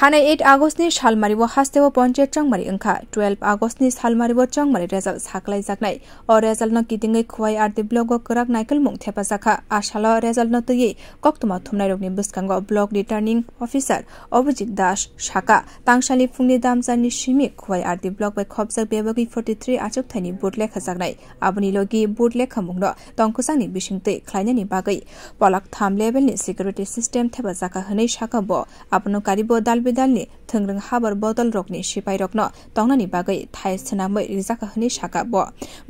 थानाय 8 आगस्टनि सालमारिबो हास्तेव पञ्चायत चंमारी अंखा 12 आगस्टनि सालमारिबो चंमारी रेजल्ट साखलाय जागनाय अ रेजल्ट न किदिङै खुवाय आरती ब्लग कराक नाइकल मुं थेपा जाखा आशाल रेजल्ट न तयै कक्तमा थुमनाय रोगनि बुस्कांग ब्लक रिटार्निंग अफिसार अभिजित दास शाका तांसालि फुंनि दामजानि सिमि खुवाय आरती ब्लक बाय खबजक बेबगि 43 आचक थाइनि बुट लेखा जागनाय आबनि लगी बुट लेखा मुंनो तंकुसांनि बिसिंतै ख्लायनायनि बागै पलक थाम लेभेलनि सिकिउरिटी सिस्टेम थेपा जाखा हनै शाका बो आपनो कारिबो दालबिदालनि थोंग्रों हाबर बदल रकनि सिपाइ रकनो तंनानि बागै थाय सनामै रिजाका हनै शाका बो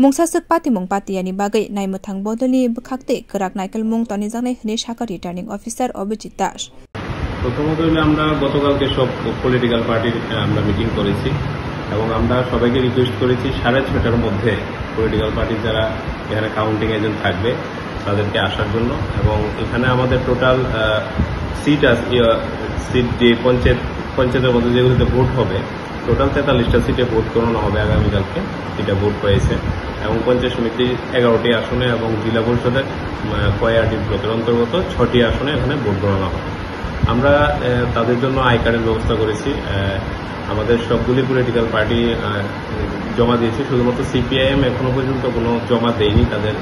मुंसासक पाति मुं पातियानि बागै नायमथां बदलनि बखाक्ते कराक नाइकल मुं तनि जानाय हनै शाका रिटार्निंग अफिसार अभिजित दास প্রথমত আমরা গতকালকে সব পলিটিক্যাল পার্টির আমরা মিটিং করেছি এবং আমরা সবাইকে রিকোয়েস্ট করেছি 6:30টার মধ্যে পলিটিক্যাল পার্টির যারা এখানে কাউন্টিং এজেন্ট থাকবে তাদেরকে আসার জন্য এবং এখানে আমাদের টোটাল সিট যে পঞ্চায়েতের মধ্যে যেগুলোতে ভোট হবে টোটাল 43টা সিটে ভোট করানো হবে আগামীকালকে এটা ভোট হয়েছে এবং পঞ্চায়েত সমিতির 11টি আসনে এবং জেলা পরিষদের কয়ারটি ব্লকের অন্তর্গত 6টি আসনে এখানে ভোট গণনা হবে আমরা তাদের জন্য আই কার্ডের ব্যবস্থা করেছি আমাদের সবগুলি পলিটিক্যাল পার্টি জমা দিয়েছে শুধুমাত্র সিপিআইএম এখনো পর্যন্ত কোনো জমা দেয়নি তাদের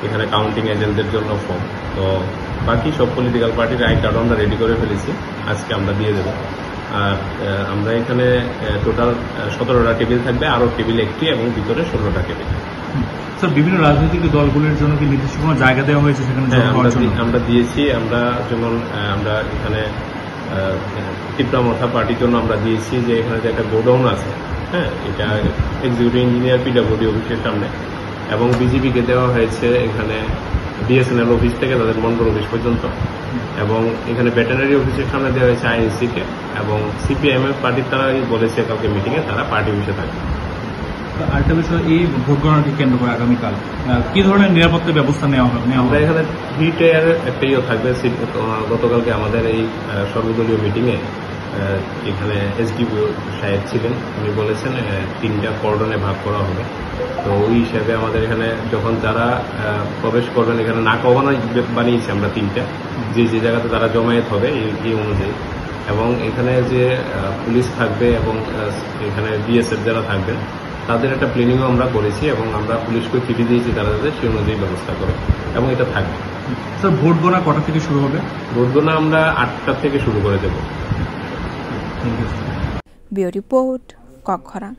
এখানে কাউন্টিং এজেন্টদের জন্য ফর্ম তো বাকি সব পলিটিক্যাল পার্টির আই কার্ড আমরা রেডি করে ফেলেছি আজকে আমরা দিয়ে দেব আর আমরা এখানে টোটাল 17টা টেবিল থাকবে আরও টেবিল একটি এবং ভিতরে 16টা টেবিল স্যার বিভিন্ন রাজনৈতিক দলগুলোর জন্য কি নির্দিষ্ট কোনো জায়গা দেওয়া হয়েছে সেখানে আমরা দিয়েছি আমরা যেমন আমরা এখানে তীব্রামথা পার্টির জন্য আমরা দিয়েছি যে এখানে যে একটা গোডাউন আছে হ্যাঁ এটা এক্সিকিউটিভ ইঞ্জিনিয়ার পিডব্লিউডি অফিসের সামনে এবং বিজেপিকে দেওয়া হয়েছে এখানে বিএসএনএল অফিস থেকে তাদের মন্ডল অফিস পর্যন্ত এবং এখানে ভেটেরিনারি অফিসের সামনে দেওয়া হয়েছে আইএনসিকে এবং সিপিআইএম পার্টির তারা বলেছে কালকে মিটিংয়ে তারা পার্টি অফিসে থাকবে আরেকটা বিষয় এই ভোট গণনাকে কেন্দ্র করে আগামীকাল কি ধরনের নিরাপত্তা ব্যবস্থা নেওয়া হবে আমরা এখানে 3 টায়ার একটাইও থাকবে গতকালকে আমাদের এই সর্বদলীয় মিটিংয়ে এখানে এসডিপিও সাহেব ছিলেন উনি বলেছেন 3টা কর্ডনে ভাগ করা হবে তো ওই হিসাবে আমাদের এখানে যখন যারা প্রবেশ করবেন এখানে নাকা বানিয়েছি আমরা 3টা যে জায়গাতে তারা জমায়েত হবে এই অনুযায়ী এবং এখানে যে পুলিশ থাকবে এবং এখানে বিএসএফ যারা থাকবেন তাদের একটা প্ল্যানিংও আমরা করেছি এবং আমরা পুলিশকে চিঠি দিয়েছি তারা যাতে সেই অনুযায়ী ব্যবস্থা করে এবং এটা থাকবে স্যার ভোট গণনা কটা থেকে শুরু হবে ভোট গণনা আমরা 8টা থেকে শুরু করে দেব ব্যুরো রিপোর্ট কক্ষরা।